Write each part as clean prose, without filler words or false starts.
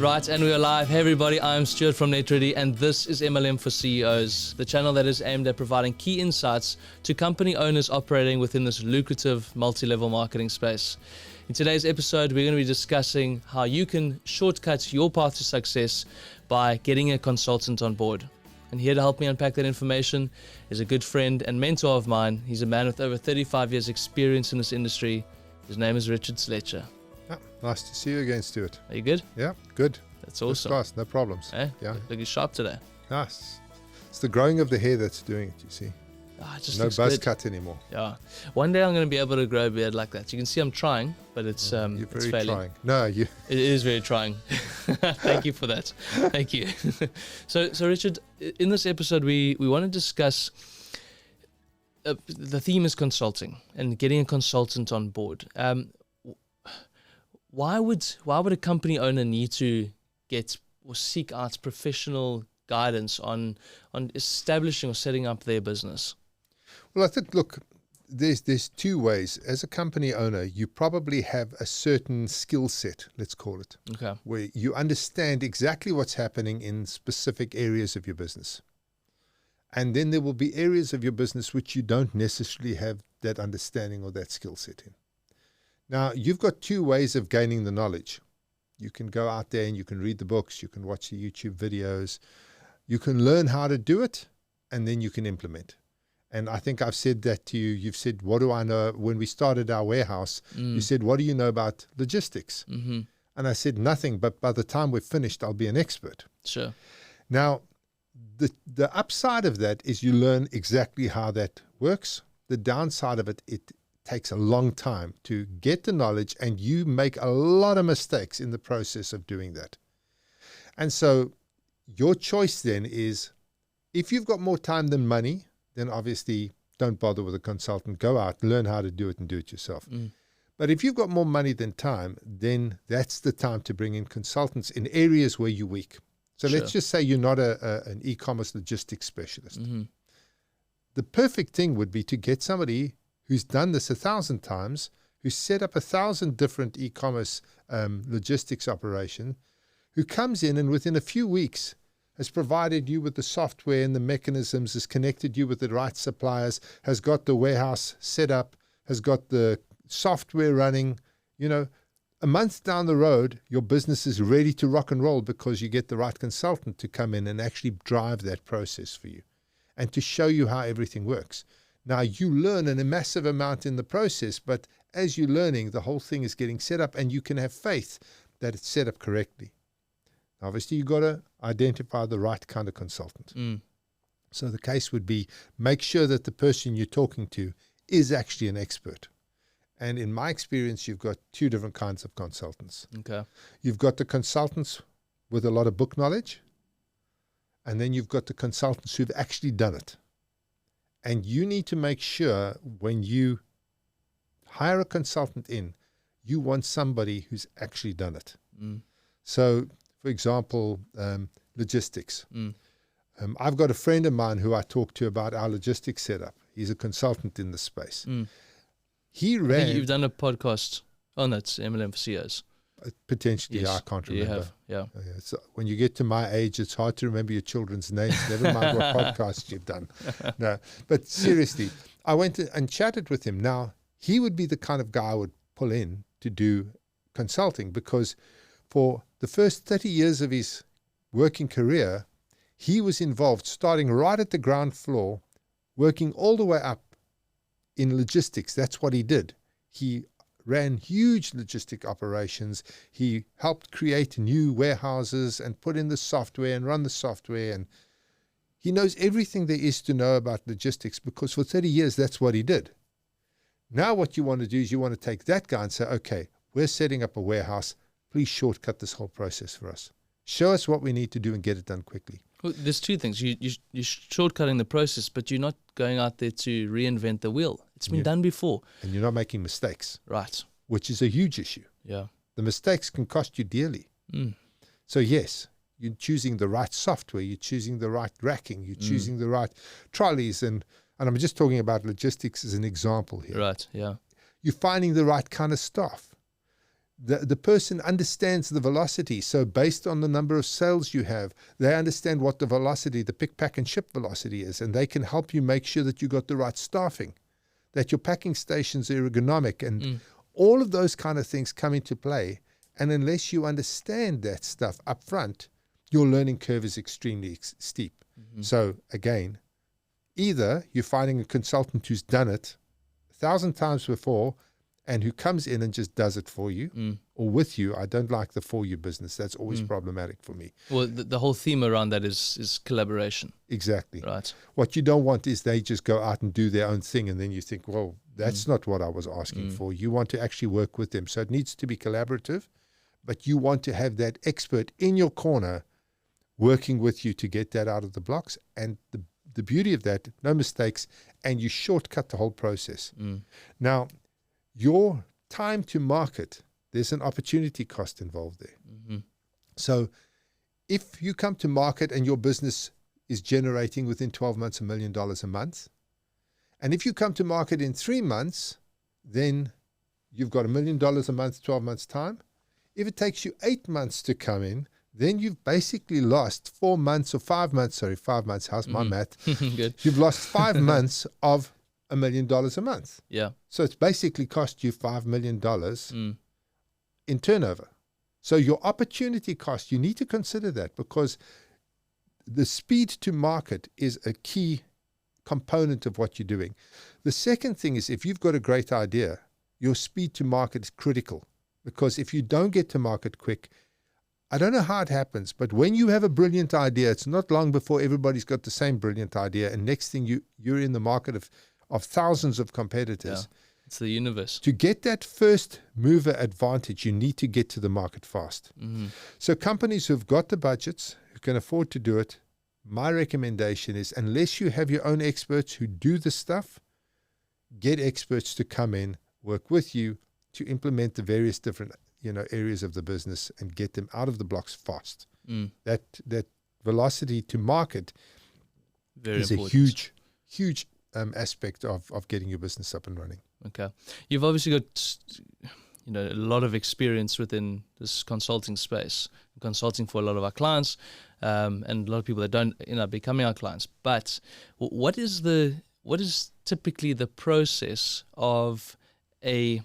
Right, and we are live. Hey everybody, I'm Stuart from NetReady, and this is MLM for CEOs, the channel that is aimed at providing key insights to company owners operating within this lucrative multi-level marketing space. In today's episode, we're going to be discussing how you can shortcut your path to success by getting a consultant on board. And here to help me unpack that information is a good friend and mentor of mine. He's a man with over 35 years experience in this industry. His name is Richard Sletcher. Yeah, nice to see you again, Stuart. Are you good? Yeah, good. That's awesome. Class, no problems. Eh? Yeah. Looking sharp today. Nice. It's the growing of the hair that's doing it, you see. It just no looks buzz good. cut anymore. Yeah. One day I'm going to be able to grow a beard like that. You can see I'm trying, but it's You're it's very failing. trying. No, you. It is very trying. Thank you for that. Thank you. So Richard, in this episode, we want to discuss the theme is consulting and getting a consultant on board. Why would a company owner need to get or seek out professional guidance on establishing or setting up their business? Well, I think, look, there's two ways. As a company owner, you probably have a certain skill set, let's call it, Okay. where you understand exactly what's happening in specific areas of your business. And then there will be areas of your business which you don't necessarily have that understanding or that skill set in. Now, you've got two ways of gaining the knowledge. You can go out there and you can read the books, you can watch the YouTube videos, you can learn how to do it, and then you can implement. And I think I've said that to you. You've said, what do I know? When we started our warehouse, you said, what do you know about logistics? Mm-hmm. And I said, nothing, but by the time we're finished, I'll be an expert. Sure. Now, the upside of that is you learn exactly how that works. The downside of it, it takes a long time to get the knowledge, and you make a lot of mistakes in the process of doing that. And so your choice then is, if you've got more time than money, then obviously don't bother with a consultant. Go out, learn how to do it, and do it yourself. But if you've got more money than time, then that's the time to bring in consultants in areas where you're weak. So Sure. let's just say you're not an e-commerce logistics specialist. Mm-hmm. The perfect thing would be to get somebody who's done this 1,000 times, who's set up 1,000 different e-commerce logistics operation, who comes in and within a few weeks has provided you with the software and the mechanisms, has connected you with the right suppliers, has got the warehouse set up, has got the software running. You know, a month down the road, your business is ready to rock and roll because you get the right consultant to come in and actually drive that process for you and to show you how everything works. Now, you learn a massive amount in the process, but as you're learning, the whole thing is getting set up, and you can have faith that it's set up correctly. Obviously, you've got to identify the right kind of consultant. So the case would be, make sure that the person you're talking to is actually an expert. And in my experience, you've got two different kinds of consultants. Okay. You've got the consultants with a lot of book knowledge, and then you've got the consultants who've actually done it. And you need to make sure when you hire a consultant in, you want somebody who's actually done it. So, for example, logistics. I've got a friend of mine who I talk to about our logistics setup. He's a consultant in the space. He I ran... think you've done a podcast on it, MLM for CEOs. Potentially, Yes, I can't remember. You have, yeah. So when you get to my age, it's hard to remember your children's names, never mind what podcasts you've done. No, but seriously, I went and chatted with him. Now, he would be the kind of guy I would pull in to do consulting, because for the first 30 years of his working career, he was involved, starting right at the ground floor, working all the way up in logistics. That's what he did. He ran huge logistic operations. He helped create new warehouses and put in the software and run the software. And he knows everything there is to know about logistics, because for 30 years, that's what he did. Now what you want to do is you want to take that guy and say, okay, we're setting up a warehouse. Please shortcut this whole process for us. Show us what we need to do and get it done quickly. Well, there's two things. You're shortcutting the process, but you're not going out there to reinvent the wheel. It's been done before. And you're not making mistakes. Right. Which is a huge issue. Yeah. The mistakes can cost you dearly. So yes, you're choosing the right software, you're choosing the right racking, you're choosing the right trolleys, and I'm just talking about logistics as an example here. Right, yeah. You're finding the right kind of staff. The person understands the velocity. So based on the number of sales you have, they understand what the velocity, the pick, pack, and ship velocity is, and they can help you make sure that you got the right staffing, that your packing stations are ergonomic, and all of those kind of things come into play. And unless you understand that stuff up front, your learning curve is extremely steep. So again, either you're finding a consultant who's done it 1,000 times before and who comes in and just does it for you or with you. I don't like the for you business. That's always problematic for me. Well, the whole theme around that is collaboration. Exactly. Right. What you don't want is they just go out and do their own thing, and then you think, well, that's not what I was asking for. You want to actually work with them. So it needs to be collaborative, but you want to have that expert in your corner working with you to get that out of the blocks. And the beauty of that, no mistakes, and you shortcut the whole process. Now, your time to market, there's an opportunity cost involved there. So if you come to market and your business is generating within 12 months $1 million a month, and if you come to market in 3 months, then you've got $1 million a month, 12 months time. If it takes you 8 months to come in, then you've basically lost 4 months or 5 months. Sorry, 5 months. How's my math? Good. You've lost 5 months of $1 million a month. Yeah. So it's basically cost you $5 million in turnover. So your opportunity cost, you need to consider that, because the speed to market is a key component of what you're doing. The second thing is, if you've got a great idea, your speed to market is critical, because if you don't get to market quick, I don't know how it happens, but when you have a brilliant idea, it's not long before everybody's got the same brilliant idea, and next thing you're in the market of thousands of competitors. Yeah. It's the universe. To get that first mover advantage, you need to get to the market fast. So companies who've got the budgets, who can afford to do it, my recommendation is, unless you have your own experts who do the stuff, get experts to come in, work with you to implement the various different areas of the business and get them out of the blocks fast. That velocity to market is important. a huge aspect of getting your business up and running. Okay. You've obviously got a lot of experience within this consulting space, consulting for a lot of our clients, and a lot of people that don't end up becoming our clients. But what is typically the process of a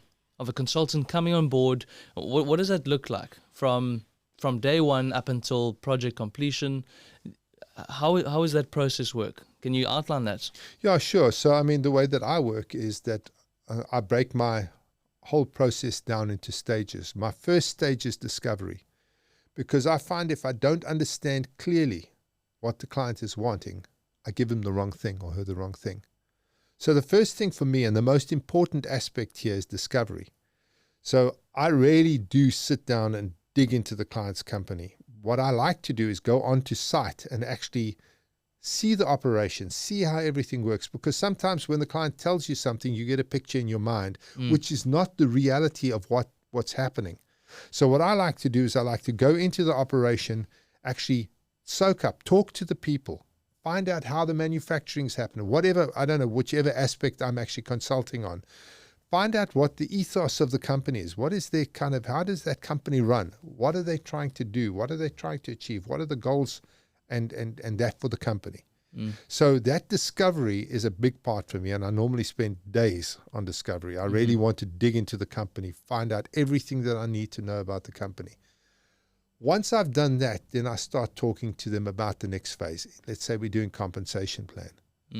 consultant coming on board? What does that look like from day one up until project completion? How does that process work? Can you outline that? Yeah, sure. So, I mean, the way that I work is that I break my whole process down into stages. My first stage is discovery, because I find if I don't understand clearly what the client is wanting, I give him the wrong thing or her the wrong thing. So the first thing for me, and the most important aspect here, is discovery. So I really do sit down and dig into the client's company. What I like to do is go onto site and actually see the operation, see how everything works, because sometimes when the client tells you something, you get a picture in your mind, which is not the reality of what's happening. So what I like to do is I like to go into the operation, actually soak up, talk to the people, find out how the manufacturing's happening, whatever, I don't know, whichever aspect I'm actually consulting on. Find out what the ethos of the company is. What is their how does that company run? What are they trying to do? What are they trying to achieve? What are the goals and that for the company? So that discovery is a big part for me, and I normally spend days on discovery. I really want to dig into the company, find out everything that I need to know about the company. Once I've done that, then I start talking to them about the next phase. Let's say we're doing compensation plan.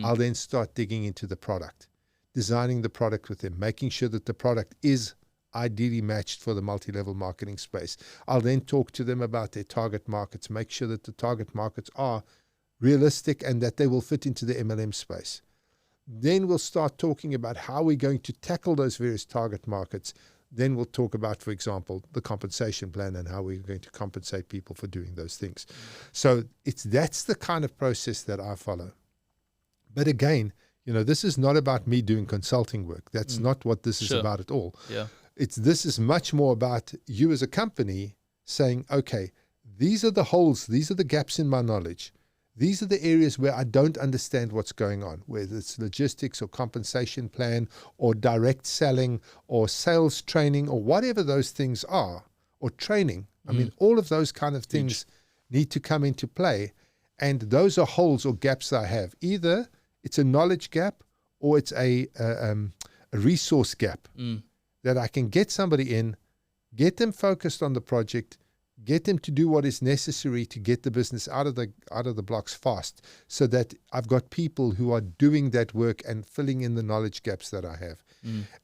I'll then start digging into the product, designing the product with them, making sure that the product is ideally matched for the multi-level marketing space. I'll then talk to them about their target markets, make sure that the target markets are realistic and that they will fit into the MLM space. Then we'll start talking about how we're going to tackle those various target markets. Then we'll talk about, for example, the compensation plan and how we're going to compensate people for doing those things. So that's the kind of process that I follow. But again, this is not about me doing consulting work. That's not what this is about at all. Yeah. This is much more about you as a company saying, okay, these are the holes, these are the gaps in my knowledge. These are the areas where I don't understand what's going on, whether it's logistics or compensation plan or direct selling or sales training or whatever those things are, or training. I mean, all of those kind of things need to come into play. And those are holes or gaps I have. Either it's a knowledge gap or it's a resource gap that I can get somebody in, get them focused on the project, get them to do what is necessary to get the business out of the blocks fast, so that I've got people who are doing that work and filling in the knowledge gaps that I have.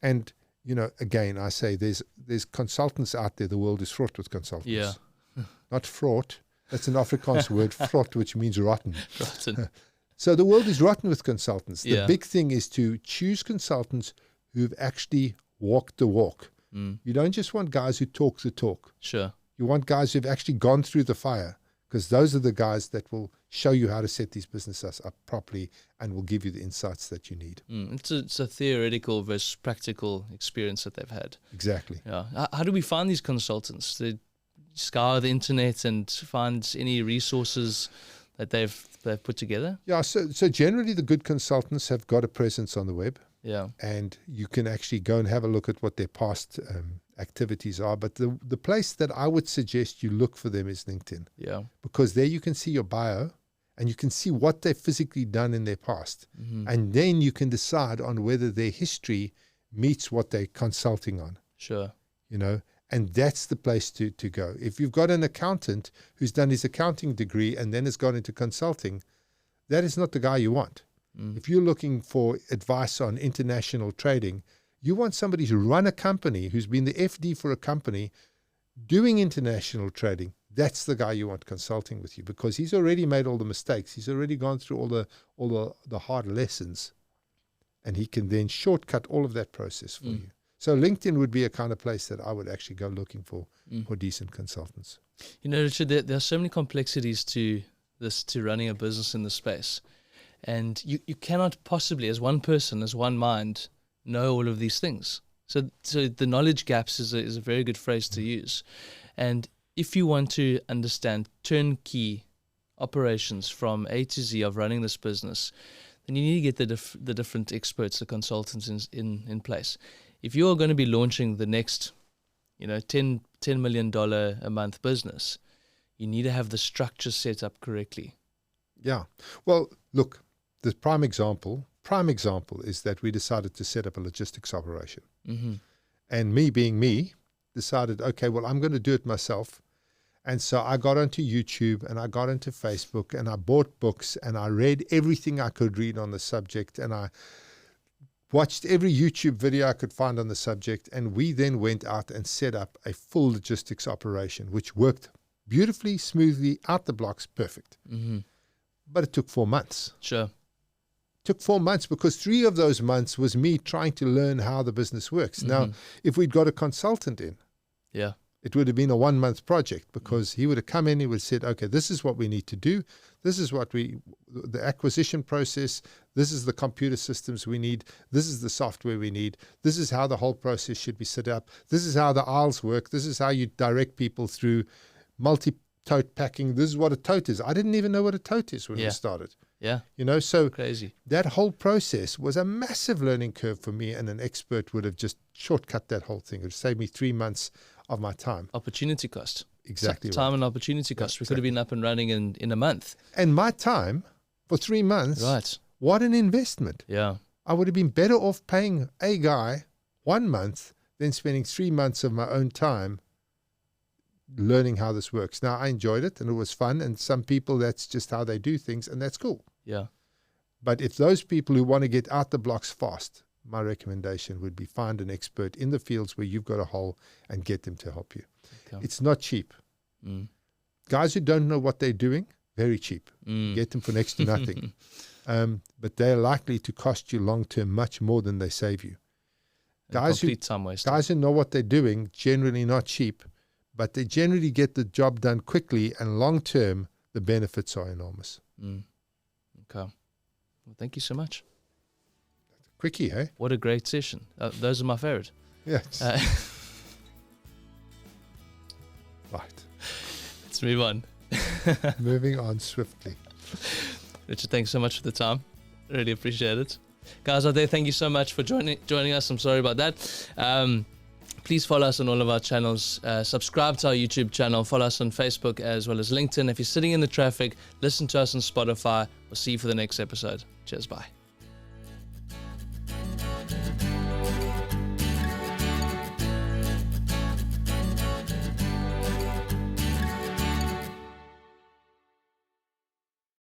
And, you know, again, I say there's consultants out there. The world is fraught with consultants. Yeah. Not fraught. That's an Afrikaans word, fraught, which means rotten. Rotten. So the world is rotten with consultants. The Yeah. big thing is to choose consultants who've actually walked the walk. You don't just want guys who talk the talk. Sure. You want guys who've actually gone through the fire, because those are the guys that will show you how to set these businesses up properly and will give you the insights that you need. It's a theoretical versus practical experience that they've had. Exactly. Yeah. How do we find these consultants? They scour the internet and find any resources that they've put together? Yeah, so generally the good consultants have got a presence on the web. Yeah. And you can actually go and have a look at what their past activities are. But the place that I would suggest you look for them is LinkedIn. Yeah. Because there you can see your bio and you can see what they've physically done in their past. And then you can decide on whether their history meets what they're consulting on. Sure. You know, and that's the place to go. If you've got an accountant who's done his accounting degree and then has gone into consulting, that is not the guy you want. If you're looking for advice on international trading, you want somebody who's run a company, who's been the FD for a company doing international trading. That's the guy you want consulting with you, because he's already made all the mistakes. He's already gone through all the hard lessons, and he can then shortcut all of that process for you. So LinkedIn would be a kind of place that I would actually go looking for decent consultants. You know, Richard, there are so many complexities to running a business in this space. And you cannot possibly, as one person, as one mind, know all of these things. So the knowledge gaps is a very good phrase to use. And if you want to understand turnkey operations from A to Z of running this business, then you need to get the different experts, the consultants in place. If you're going to be launching the next, $10 million a month business, you need to have the structure set up correctly. Yeah. Well, look, the prime example is that we decided to set up a logistics operation. And me being me, decided, okay, well, I'm going to do it myself. And so I got onto YouTube and I got into Facebook and I bought books and I read everything I could read on the subject, and I watched every YouTube video I could find on the subject. And we then went out and set up a full logistics operation, which worked beautifully, smoothly, out the blocks, perfect. But it took 4 months. Sure. Took 4 months because 3 of those months was me trying to learn how the business works. Now, if we'd got a consultant in, it would have been a 1 month project, because he would have come in, he would have said, okay, this is what we need to do. This is what the acquisition process, this is the computer systems we need. This is the software we need. This is how the whole process should be set up. This is how the aisles work. This is how you direct people through multi-tote packing. This is what a tote is. I didn't even know what a tote is when we started. Yeah. So crazy. That whole process was a massive learning curve for me, and an expert would have just shortcut that whole thing. It would save me 3 months of my time. Opportunity cost. Exactly. Time and opportunity cost. We could have been up and running in a month. And my time for 3 months. Right. What an investment. Yeah. I would have been better off paying a guy 1 month than spending 3 months of my own time learning how this works. Now, I enjoyed it and it was fun, and some people, that's just how they do things, and that's cool. Yeah. But if those people who want to get out the blocks fast, my recommendation would be find an expert in the fields where you've got a hole and get them to help you. Okay. It's not cheap. Guys who don't know what they're doing, very cheap. Get them for next to nothing. But they're likely to cost you long-term much more than they save you. Guys who know what they're doing, generally not cheap, but they generally get the job done quickly, and long-term, the benefits are enormous. Okay. Well, thank you so much. Quickie, hey? What a great session. Those are my favorite. Yeah. Right. Let's move on. Moving on swiftly. Richard, thanks so much for the time. Really appreciate it. Guys out there, thank you so much for joining us. I'm sorry about that. Please follow us on all of our channels. Subscribe to our YouTube channel. Follow us on Facebook as well as LinkedIn. If you're sitting in the traffic, listen to us on Spotify. We'll see you for the next episode. Cheers, bye.